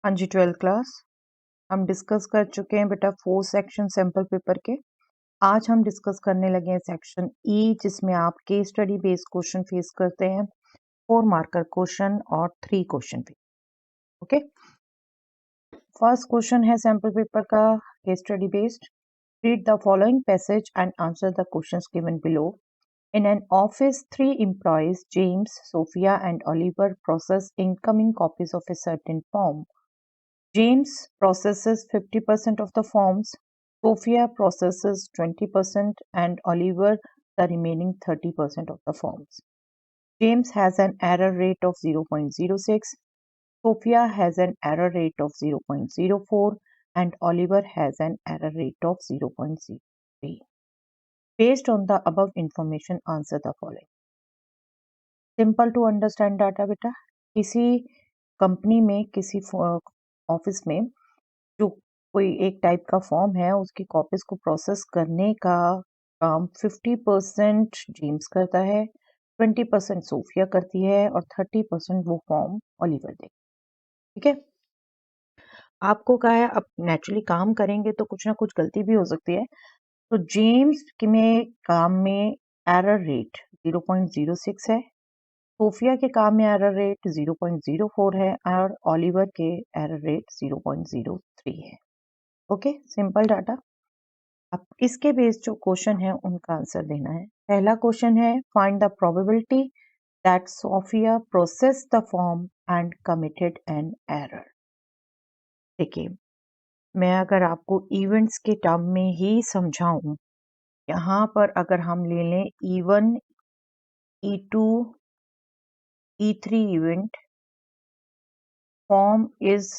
हाँ जी, 12th class हम discuss कर चुके हैं बेटा 4 सेक्शन सैम्पल पेपर के। आज हम डिस्कस करने लगे हैं सेक्शन ई, जिसमें आप case study based question face करते हैं, 4 मार्कर क्वेश्चन और 3 क्वेश्चन भी। ओके, फर्स्ट क्वेश्चन है सैम्पल पेपर का case study based. Read the following passage and answer the questions given below. In an office, 3 employees, James, Sophia, and Oliver, process incoming copies of a certain form. James processes 50% of the forms, Sophia processes 20%, and Oliver the remaining 30% of the forms. James has an error rate of 0.06, Sophia has an error rate of 0.04, and Oliver has an error rate of 0.03. Based on the above information, answer the following. Simple to understand data बेटा। किसी company में, किसी office में जो कोई एक type का form है, उसकी कॉपीज को प्रोसेस करने का काम 50% जेम्स करता है, 20% सोफिया करती है और 30% वो फॉर्म ओलिवर दे। ठीक है, आपको कहा है अब नेचुरली काम करेंगे तो कुछ ना कुछ गलती भी हो सकती है। तो जेम्स में काम में एरर रेट 0.06 है, सोफिया के काम में एरर रेट 0.04 है और ओलिवर के एरर रेट 0.03 है। Okay, simple data. अब इसके बेस्ड जो क्वेश्चन है उनका आंसर देना है। पहला क्वेश्चन है, find the probability that Sophia process the form and committed an error. देखिए, मैं अगर आपको इवेंट्स के टर्म में ही समझाऊं, यहाँ पर अगर हम ले लें E1, E2, E3 event, form is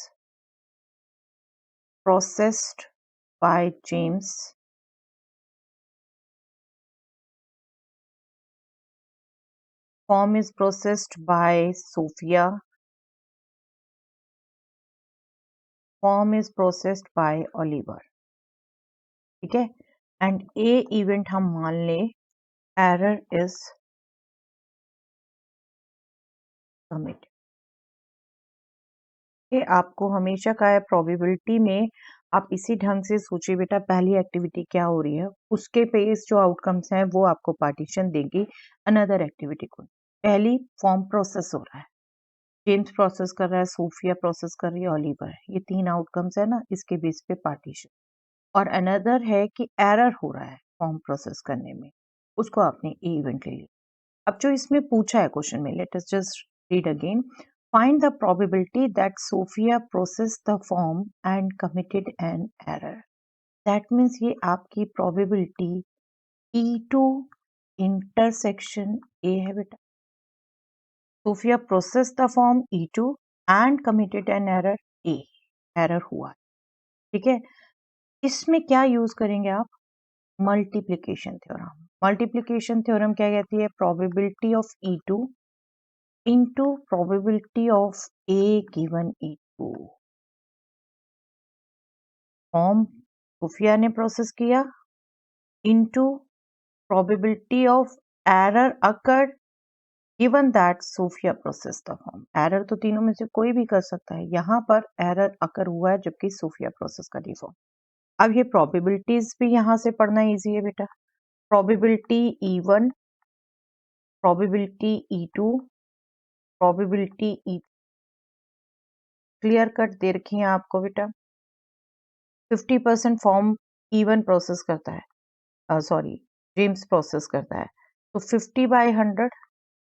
processed by James, form is processed by Sophia, form is processed by Oliver। ठीक है, एंड ए इवेंट हम मान ले एरर इज कमिट। आपको हमेशा का है प्रोबेबिलिटी में आप इसी ढंग से सोचिए बेटा, पहली एक्टिविटी क्या हो रही है, उसके पेस जो आउटकम्स हैं वो आपको पार्टीशन देगी अनदर एक्टिविटी को। पहली फॉर्म प्रोसेस हो रहा है, जेम्स प्रोसेस कर रहा है, सोफिया प्रोसेस कर रही है, ओलिवर, ये 3 आउटकम्स है ना, इसके बेस पे पार्टीशन। और अनदर है कि एरर हो रहा है फॉर्म प्रोसेस करने में, उसको आपने ए इवेंट ले लिया। अब जो इसमें पूछा है क्वेश्चन में, let us just read again. Find the probability that Sophia process the form and committed an error. That means ये आपकी प्रोबेबिलिटी E2 इंटरसेक्शन ए है बेटा। Sophia process the form E2 and committed an error A, error हुआ। ठीक है, इसमें क्या use करेंगे आप? Multiplication theorem. मल्टीप्लिकेशन थ्योरम क्या कहती है? Probability of E2 into probability of A given E2। Form Sophia ने प्रोसेस किया into probability of error occurred given that Sophia process the form. Error तो तीनों में से कोई भी कर सकता है, यहाँ पर एरर अकर हुआ है जबकि सोफिया प्रोसेस का डी फॉर्म। अब ये प्रोबेबिलिटीज भी यहाँ से पढ़ना इजी है बेटा। Probability E1, probability E2, probability E। Clear cut दे रखी है आपको बेटा। 50% फॉर्म E1 प्रोसेस करता है, सॉरी जेम्स प्रोसेस करता है, तो 50/100,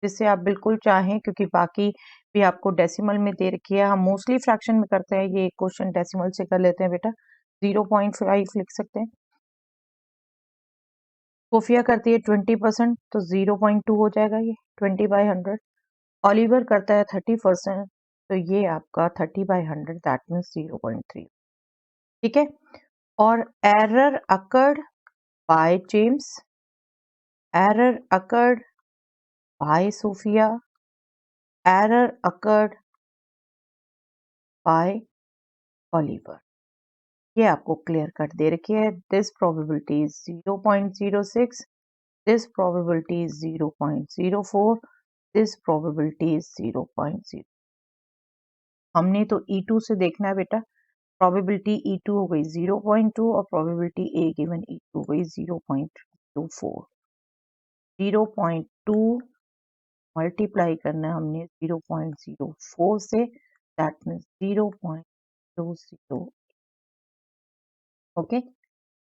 जिससे आप बिल्कुल चाहें, क्योंकि बाकी भी आपको डेसिमल में दे रखी है, हम मोस्टली फ्रैक्शन में करते हैं, ये क्वेश्चन डेसिमल से कर लेते हैं बेटा, 0.5 लिख सकते हैं। सोफिया करती है 20%, तो 0.2 हो जाएगा ये 20/100। ओलिवर करता है 30%, तो ये आपका 30/100, दैट मीन्स 0.3। ठीक है, और error occurred by James, error occurred by Sophia, error occurred by Oliver. ये आपको क्लियर कट दे रखी है। This probability is 0.06, this probability is 0.04, this probability is 0.0। हमने तो E2 से देखना है बेटा, प्रोबेबिलिटी E2 हो गई 0.2 और प्रोबेबिलिटी A गिवन E2 हो गई 0.24। 0.2 मल्टीप्लाई करना है हमने 0.04 से, दैट मीन्स 0.20। ओके,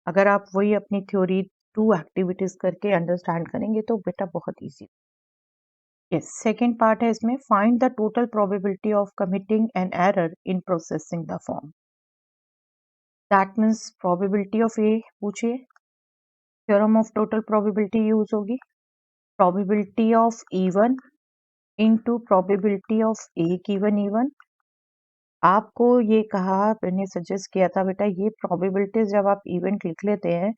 अगर आप वही अपनी थ्योरी 2 एक्टिविटीज करके अंडरस्टैंड करेंगे तो बेटा बहुत इजी। यस, सेकेंड पार्ट है इसमें, find the total probability of committing an error in processing the form. That means probability of a पूछिए, theorem of total probability use होगी, probability of event into probability of a given event. आपको ये कहा, मैंने suggest किया था बेटा, ये प्रोबेबिलिटीज जब आप इवेंट लिख लेते हैं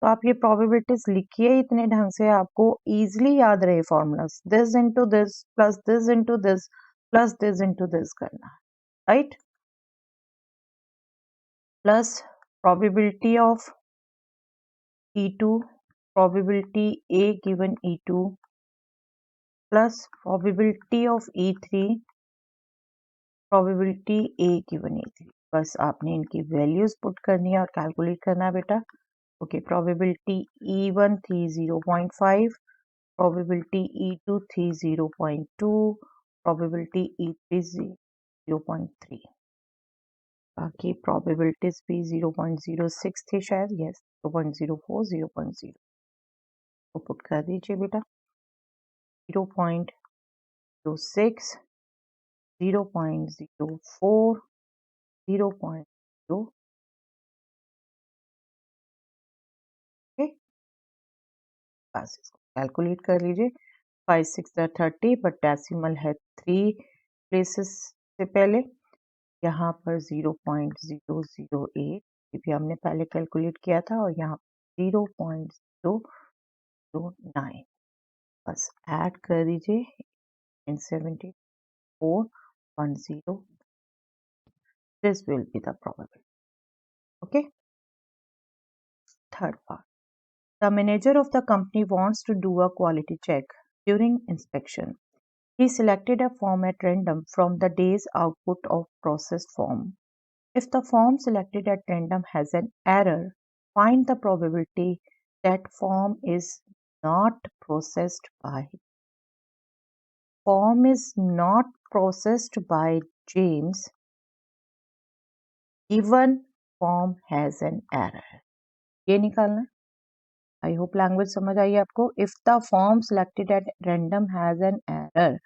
तो आप ये प्रोबेबिलिटीज लिखिए इतने ढंग से आपको इजीली याद रहे formulas, this into this plus this into this plus this into this करना, right. Plus probability of E2, probability A given E2 plus probability of E3, probability A given E3। बस आपने इनकी वैल्यूज पुट करनी है और calculate करना है बेटा। ओके, प्रोबेबिलिटी E1 थी 0.5, प्रोबेबिलिटी E2 थी 0.2, प्रोबेबिलिटी E3 0.3, बाकी प्रोबेबिलिटीज भी 0.06 थी शायद, यस 0.04, 0.0 को पुट कर दीजिए बेटा। 0.06, 0.04, 0.0, बस इसको कैलकुलेट कर लीजिए। 5 6 30, बट डेसिमल है 3 प्लेसेस से पहले, यहाँ पर 0.008 भी हमने पहले कैलकुलेट किया था और यहाँ 0.009, बस ऐड कर दीजिए 7410, this will be the probability। okay, third part, the manager of the company wants to do a quality check during inspection. He selected a form at random from the day's output of processed form. If the form selected at random has an error, find the probability that form is not processed by James given form has an error। ये निकालना है। I hope language समझ आई आपको। If the form selected at random has an error,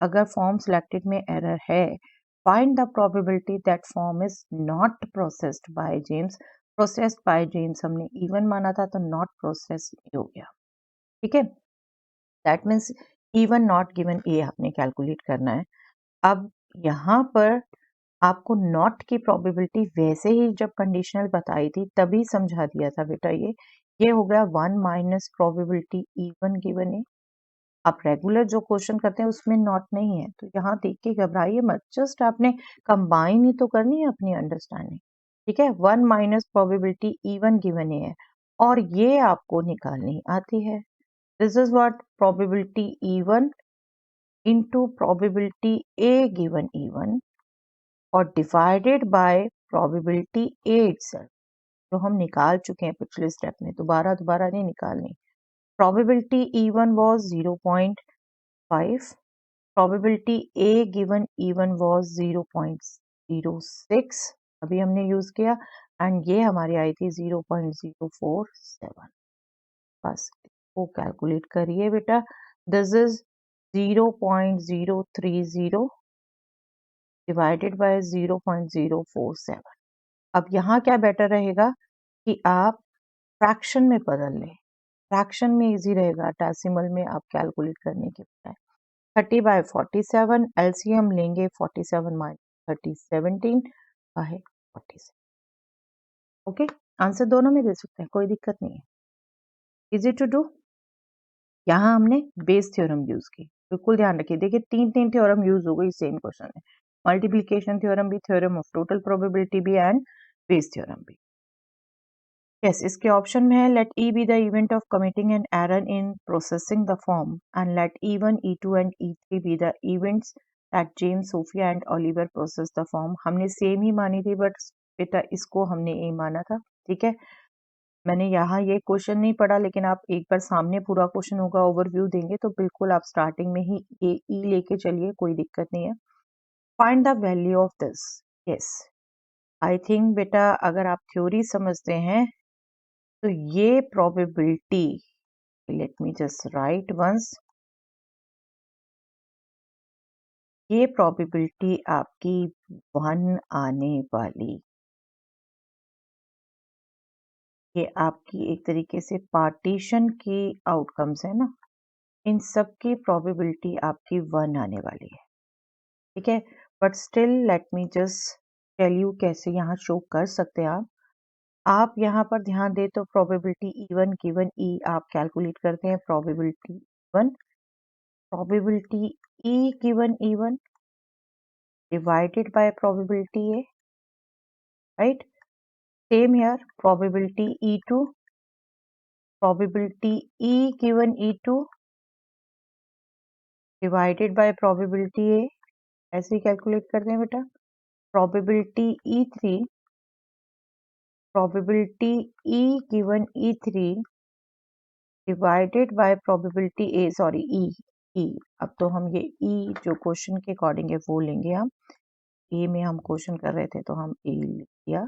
अगर form selected में error है, find the probability that form is not processed by James. Processed by James हमने इवन माना था तो नॉट प्रोसेस हो गया, ठीक है। That means event not given A आपने कैलकुलेट करना है। अब यहाँ पर आपको नॉट की प्रोबेबिलिटी वैसे ही जब कंडीशनल बताई थी तभी समझा दिया था बेटा। ये हो गया 1 माइनस प्रोबेबिलिटी E1 गिवन ए। आप रेगुलर जो क्वेश्चन करते हैं उसमें नॉट नहीं है, तो यहाँ देख के घबराइए मत, जस्ट आपने कंबाइन ही तो करनी है अपनी अंडरस्टैंडिंग, ठीक है। 1 माइनस प्रोबेबिलिटी E1 गिवन ए है और ये आपको निकालनी आती है। This is what probability E1 into probability A given E1 और divided by probability A itself, जो हम निकाल चुके हैं पिछले स्टेप में, दोबारा नहीं निकालनी। Probability E1 was 0.5, probability A given E1 was 0.06, अभी हमने यूज किया, एंड ये हमारी आई थी 0.047। बस इसको कैलकुलेट करिए बेटा। This is 0.030 divided by 0.047। अब यहाँ क्या बेटर रहेगा कि आप फ्रैक्शन में बदल लें, फ्रैक्शन में इजी रहेगा डेसिमल में आप कैलकुलेट करने के बजाय। 30/47 एलसीएम लेंगे, 47 माइनस 30 17 बाय 47। ओके, आंसर दोनों में दे सकते हैं, कोई दिक्कत नहीं है, इजी टू डू। यहाँ हमने बेस थ्योरम यूज की, बिल्कुल ध्यान रखिए। देखिए 3 थ्योरम यूज हो गई सेम क्वेश्चन में, मल्टीप्लिकेशन थ्योरम भी, थ्योरम ऑफ टोटल प्रोबेबिलिटी भी एंड बेस थ्योरम भी। यस, इसके ऑप्शन में है let E be the event of committing an error in processing the form and let E1, E2 and E3 be the events at James Sophia and Oliver process the form. हमने same ही मानी थी but बेटा इसको हमने ए माना था, ठीक है। मैंने यहाँ ये क्वेश्चन नहीं पढ़ा, लेकिन आप एक बार सामने पूरा क्वेश्चन होगा, ओवरव्यू देंगे तो बिल्कुल आप स्टार्टिंग में ही ए ई लेके चलिए, कोई दिक्कत नहीं है। Find the value of this. Yes, I think बेटा अगर आप थ्योरी समझते हैं तो ये probability, let me just write once, ये प्रोबेबिलिटी आपकी 1 आने वाली, ये आपकी एक तरीके से पार्टीशन की आउटकम्स है ना, इन सब की प्रोबेबिलिटी आपकी 1 आने वाली है, ठीक है। But still let me just tell you कैसे यहाँ शो कर सकते हैं आप यहाँ पर ध्यान दे तो प्रोबेबिलिटी E1 गिवन E आप कैलकुलेट करते हैं, probability 1, probability E given E1 divided by probability A, right? Same here, probability E2, probability E given E2 divided by probability A, ऐसे ही कैलकुलेट करते हैं बेटा। probability E3, probability E given E3 divided by probability A, sorry E, अब तो हम ये E जो question के अकॉर्डिंग है वो लेंगे हम। ए में हम क्वेश्चन कर रहे थे तो हम ए लिख दिया,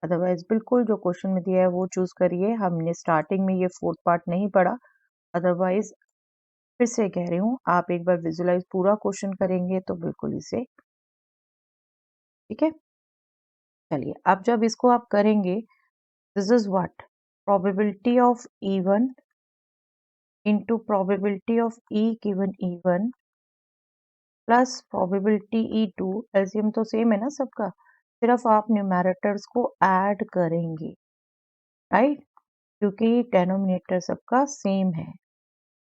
अदरवाइज बिल्कुल जो क्वेश्चन में दिया है वो चूज करिए। हमने स्टार्टिंग में ये 4th पार्ट नहीं पढ़ा, अदरवाइज फिर से कह रही हूँ आप एक बार विजुलाइज पूरा क्वेश्चन करेंगे तो बिल्कुल इसे, ठीक है। चलिए अब जब इसको आप करेंगे, this is what, probability of E1 into probability of E given E1 plus probability E2, LCM तो सेम है ना सबका, सिर्फ आप न्यूमेरेटर्स को ऐड करेंगे, राइट, क्योंकि डेनोमिनेटर सबका सेम है,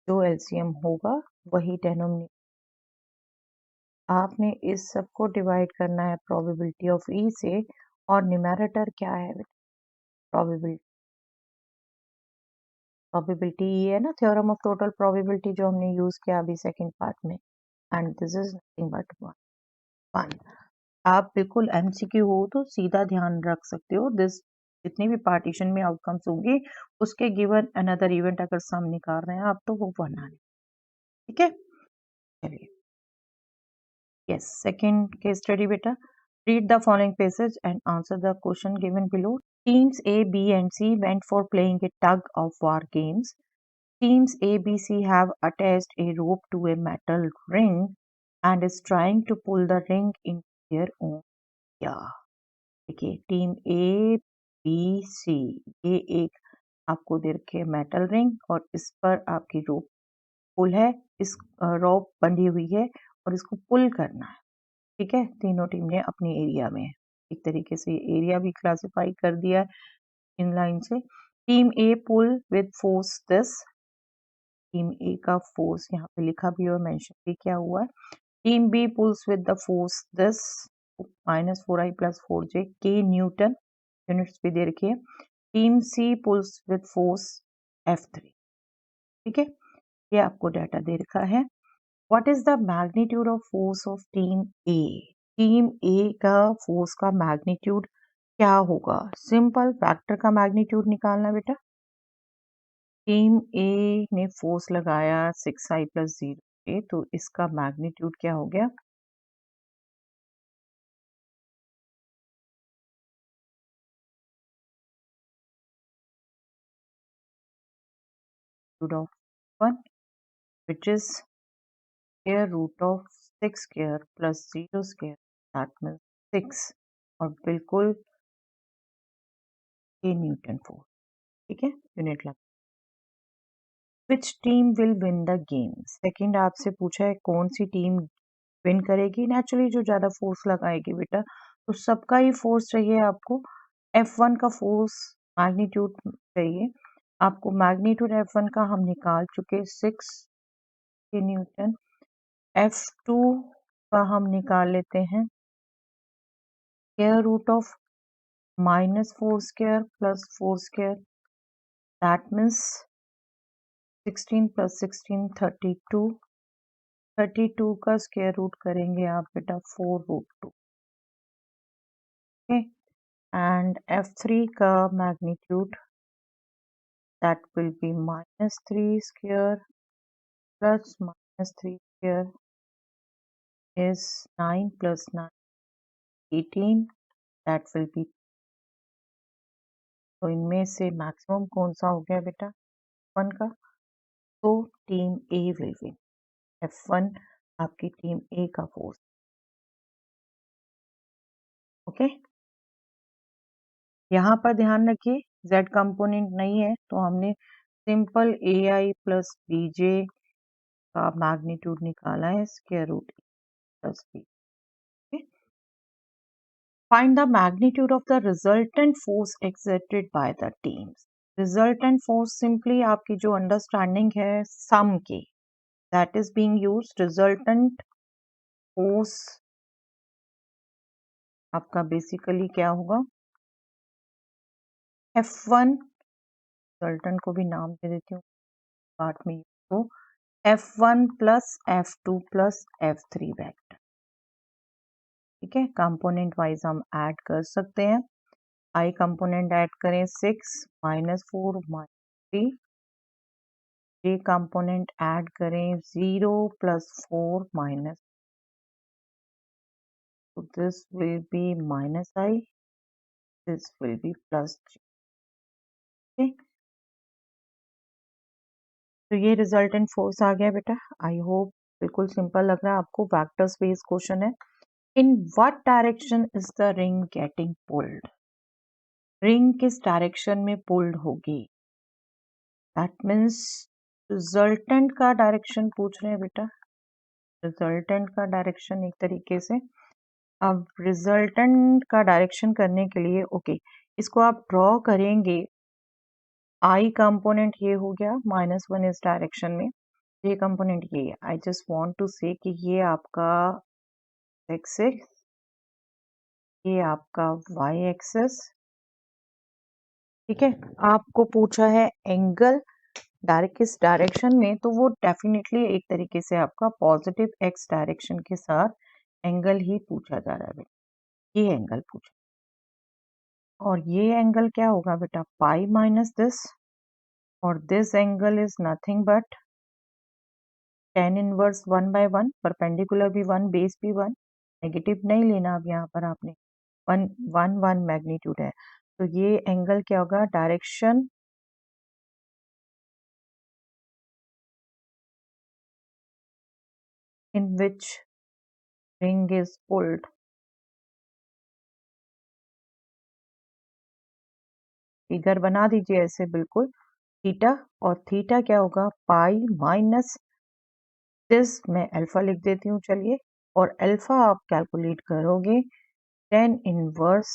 जो एलसीएम होगा वही डेनोमिनेटर। आपने इस सब को डिवाइड करना है प्रोबेबिलिटी ऑफ ई से, और न्यूमेरेटर क्या है, प्रोबेबिलिटी, प्रोबेबिलिटी ई है ना, थ्योरम ऑफ टोटल प्रोबेबिलिटी जो हमने यूज किया अभी सेकंड पार्ट में, and this is nothing but 1। आप बिल्कुल एमसीक्यू हो तो सीधा ध्यान रख सकते हो, दिस जितनी भी पार्टीशन में आउटकम्स होंगे उसके गिवन अनदर इवेंट अगर सम निकाल रहे हैं आप तो वो 1 आने, ठीक है। चलिए, yes, second case study beta, read the following passage and answer the question given below. Teams A, B and C went for playing a tug of war games. Teams A, B, C have attached a rope to a metal ring and is trying to pull the ring into their own area. देखिए, team A B C, ये एक आपको दे रखे है metal ring और इस पर आपकी रोप पुल है, इस रोप बंधी हुई है और इसको पुल करना है, ठीक है। तीनों टीम ने अपने एरिया में एक तरीके से एरिया भी क्लासिफाई कर दिया इन लाइन से। Team A pull with force this, team A का फोर्स यहाँ पे लिखा भी और मेंशन भी किया हुआ है। Team B pulls with the force this -4i + 4j k newton, units भी दे रखी है। Team C pulls with force F3, ठीक है, ये आपको डाटा दे रखा है। What is the magnitude of force of team A, team A का फोर्स का मैग्नीट्यूड क्या होगा, सिंपल फैक्टर का मैग्नीट्यूड निकालना बेटा। टीम ए ने फोर्स लगाया 6i + 0 तो इसका मैग्नीट्यूड क्या हो गया, of 1 which is square root of 6 square plus 0 square, that means 6, और बिल्कुल k न्यूटन फोर्स, ठीक है, यूनिट लगा। Which team will win the game, second आपसे पूछा है कौन सी टीम विन करेगी, नेचुरली जो ज्यादा फोर्स लगाएगी बेटा, तो सबका ही फोर्स चाहिए आपको। F1 का फोर्स मैग्नीट्यूड चाहिए आपको, मैग्नीट्यूड F1 का हम निकाल चुके 6 के न्यूटन। F2 का हम निकाल लेते हैं square root of -4 square + 4 square, that means 16 + 16 32, 32 का स्क्वायर रूट करेंगे आप बेटा 4√2, ओके। एंड F3 का magnitude that will be -3 square plus -3 square is 9 plus 9 18, that will be. तो इनमें से मैक्सिमम कौन सा हो गया बेटा 1 का, तो team A will win. F1 आपकी टीम ए का फोर्स, ओके। यहाँ पर ध्यान रखिए z कंपोनेंट नहीं है तो हमने सिंपल AI प्लस BJ का मैग्नीट्यूड निकाला है square root plus B. Find the magnitude of the resultant force exerted by the teams. Resultant force simply आपकी जो अंडरस्टैंडिंग है सम की, that is being used. Resultant force आपका बेसिकली क्या होगा, F1, रिजल्टेंट को भी नाम दे देती हूँ पार्ट में, तो F1 plus F2 plus F3 vector, ठीक है। कंपोनेंट वाइज हम ऐड कर सकते हैं। आई कंपोनेंट ऐड करें 6 -4 -3, जे कंपोनेंट ऐड करें 0 plus 4 minus, so this will be minus I, this will be plus J, okay? तो ये रिजल्टेंट फोर्स आ गया बेटा। आई होप बिल्कुल सिंपल लग रहा है आपको, वेक्टर स्पेस क्वेश्चन है। In what direction is the ring getting pulled, ring किस डायरेक्शन में पुल्ड होगी, दैट मीन्स रिजल्टेंट का डायरेक्शन पूछ रहे हैं बेटा, रिजल्टेंट का डायरेक्शन एक तरीके से। अब रिजल्टेंट का डायरेक्शन करने के लिए ओके, इसको आप ड्रॉ करेंगे, आई कंपोनेंट ये हो गया -1 इस डायरेक्शन में, ये कंपोनेंट ये है। आई जस्ट वांट टू से कि ये आपका एक्सिस, ये आपका वाई एक्सिस, ठीक है। आपको पूछा है एंगल डायरेक्ट किस डायरेक्शन में, तो वो डेफिनेटली एक तरीके से आपका पॉजिटिव एक्स डायरेक्शन के साथ एंगल ही पूछा जा रहा है, ये एंगल पूछा। और ये एंगल क्या होगा बेटा, पाई माइनस दिस, और this angle is nothing but tan inverse 1/1, perpendicular भी 1, बेस भी 1, नेगेटिव नहीं लेना अब यहाँ पर आपने, 1 मैग्नीट्यूड है, तो ये एंगल क्या होगा, direction in which ring is pulled, figure बना दीजिए ऐसे बिल्कुल, थीटा, और थीटा क्या होगा, पाई माइनस दिस, मैं अल्फा लिख देती हूँ चलिए, और अल्फा आप कैलकुलेट करोगे tan inverse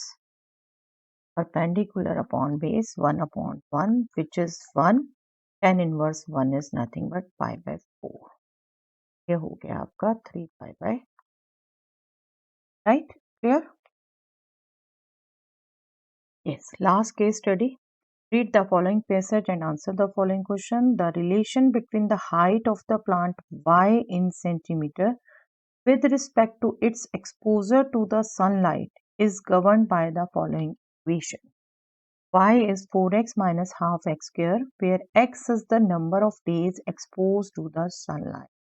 perpendicular upon base 1/1 which is 1, tan inverse 1 is nothing but pi/4, ये हो गया आपका 3 pi/, right, clear. Yes, last case study. Read the following passage and answer the following question. The relation between the height of the plant y in centimeter with respect to its exposure to the sunlight is governed by the following equation. Y is 4x minus half x square, where x is the number of days exposed to the sunlight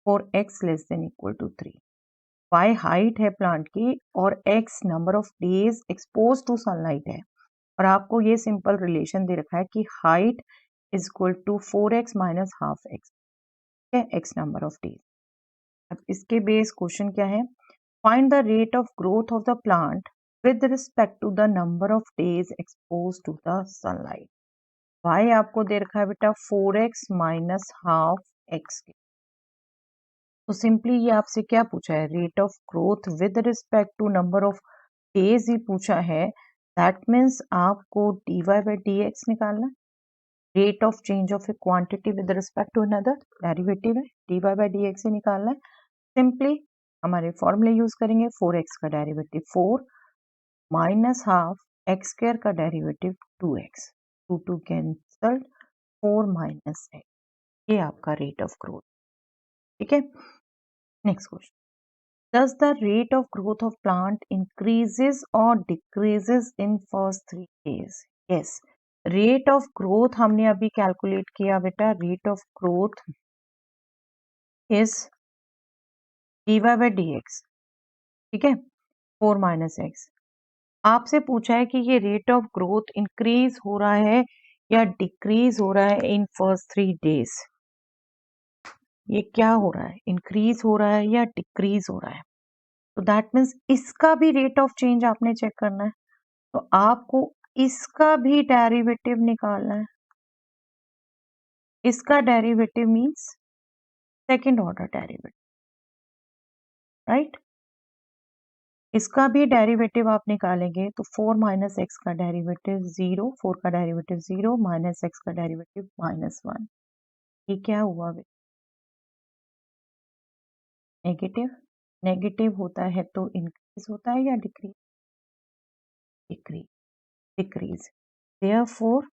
for x less than equal to 3. Y height है plant की और x number of days exposed to sunlight है, और आपको ये simple relation दे रखा है कि height is equal to 4x minus half x, ठीक है, एक्स नंबर ऑफ डेज। अब इसके बेस क्वेश्चन क्या है, find the rate of growth of the plant with respect to the number of days expose to the sunlight. Y आपको दे रखा है बेटा 4x माइनस हाफ एक्स के, तो सिंपली ये आपसे क्या पूछा है, rate of growth with respect to number of days ही पूछा है, दैट मीन्स आपको dy by dx निकालना, rate of change of a quantity with respect to another, derivative है, dy by dx ही निकालना है। सिंपली हमारे फॉर्मूले यूज करेंगे, 4x का derivative 4 minus half X square का derivative 2x, 2 cancel, 4 minus x, ये आपका रेट ऑफ ग्रोथ, ठीक है। Next question, does the rate of growth of plant increases or decreases in first 3 days? Yes, rate of growth हमने अभी calculate किया बेटा, rate of growth is dy by dx, ठीक है, 4 माइनस एक्स। आपसे पूछा है कि ये रेट ऑफ ग्रोथ इंक्रीज हो रहा है या डिक्रीज हो रहा है इन फर्स्ट 3 डेज। ये क्या हो रहा है, इंक्रीज हो रहा है या डिक्रीज हो रहा है। तो दैट मीन्स इसका भी रेट ऑफ चेंज आपने चेक करना है, तो आपको इसका भी डेरिवेटिव निकालना है। इसका derivative means second order derivative, right. इसका भी डेरिवेटिव आप निकालेंगे तो 4 माइनस एक्स का डेरिवेटिव 0, 4 का डेरिवेटिव 0, माइनस एक्स का डेरिवेटिव -1। ये क्या हुआ, नेगेटिव। नेगेटिव होता है तो इंक्रीज होता है या decrease, decrease, decrease. Therefore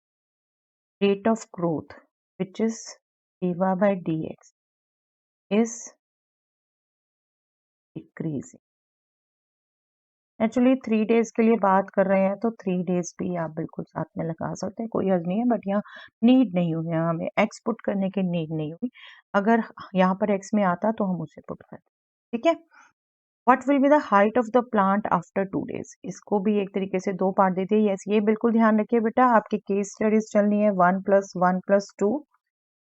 rate of growth which is dy by dx is decreasing। Actually 3 days के लिए बात कर रहे हैं तो 3 डेज भी आप बिल्कुल साथ में लगा सकते हैं, कोई हर्ज नहीं है, बट यहाँ नीड नहीं हुई, यहाँ हमें एक्स पुट करने की नीड नहीं हुई। अगर यहाँ पर एक्स में आता तो हम उसे पुट करते, ठीक है। What will be the height of the plant after 2 days? इसको भी एक तरीके से दो पार्ट देते हैं। यस, ये बिल्कुल ध्यान रखिए बेटा, आपकी केस स्टडीज चलनी है 1 + 1 + 2,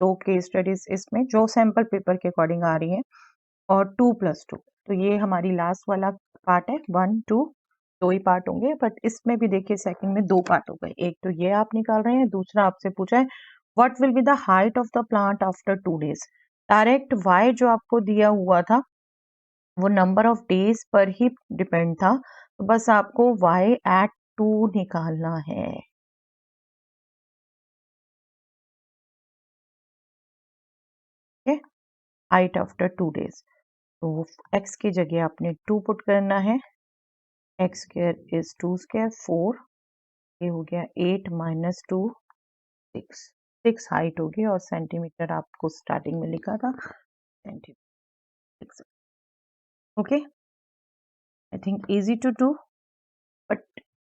दो केस स्टडीज इसमें जो सैंपल पेपर के अकॉर्डिंग आ रही हैं, और 2 + 2। तो ये हमारी लास्ट वाला पार्ट है, 1 2 दो ही पार्ट होंगे, बट इसमें भी देखिए सेकंड में दो पार्ट हो गए। एक तो ये आप निकाल रहे हैं, दूसरा आपसे पूछा है what will be the height of the plant after 2 days. Direct y जो आपको दिया हुआ था वो नंबर ऑफ डेज पर ही डिपेंड था, तो बस आपको y at 2 निकालना है। हाइट आफ्टर 2 डेज, तो x की जगह आपने 2 पुट करना है। x स्क्वायर इज 2 स्क्वायर 4, ये हो गया 8 - 2 6, 6 हाइट होगी, और सेंटीमीटर आपको स्टार्टिंग में लिखा था centimetre. Okay, I think easy to do, but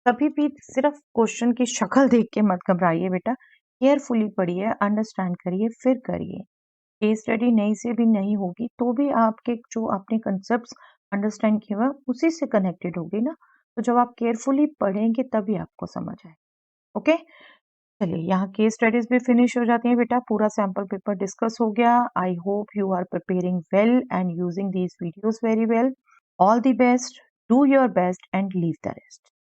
कभी भी सिर्फ क्वेश्चन की शक्ल देख के मत घबराइए बेटा, केयरफुली पढ़िए, अंडरस्टैंड करिए, फिर करिए। केस स्टडी नहीं से भी नहीं होगी तो भी आपके जो आपने कंसेप्ट अंडरस्टैंड किया हुआ उसी से कनेक्टेड होगी ना, तो जब आप केयरफुली पढ़ेंगे तभी आपको समझ आए। ओके, चलिए यहाँ केस स्टडीज भी फिनिश हो जाती हैं बेटा, पूरा सैंपल पेपर डिस्कस हो गया। I hope you are preparing well and using these videos very well. All the best, do your best and leave the rest.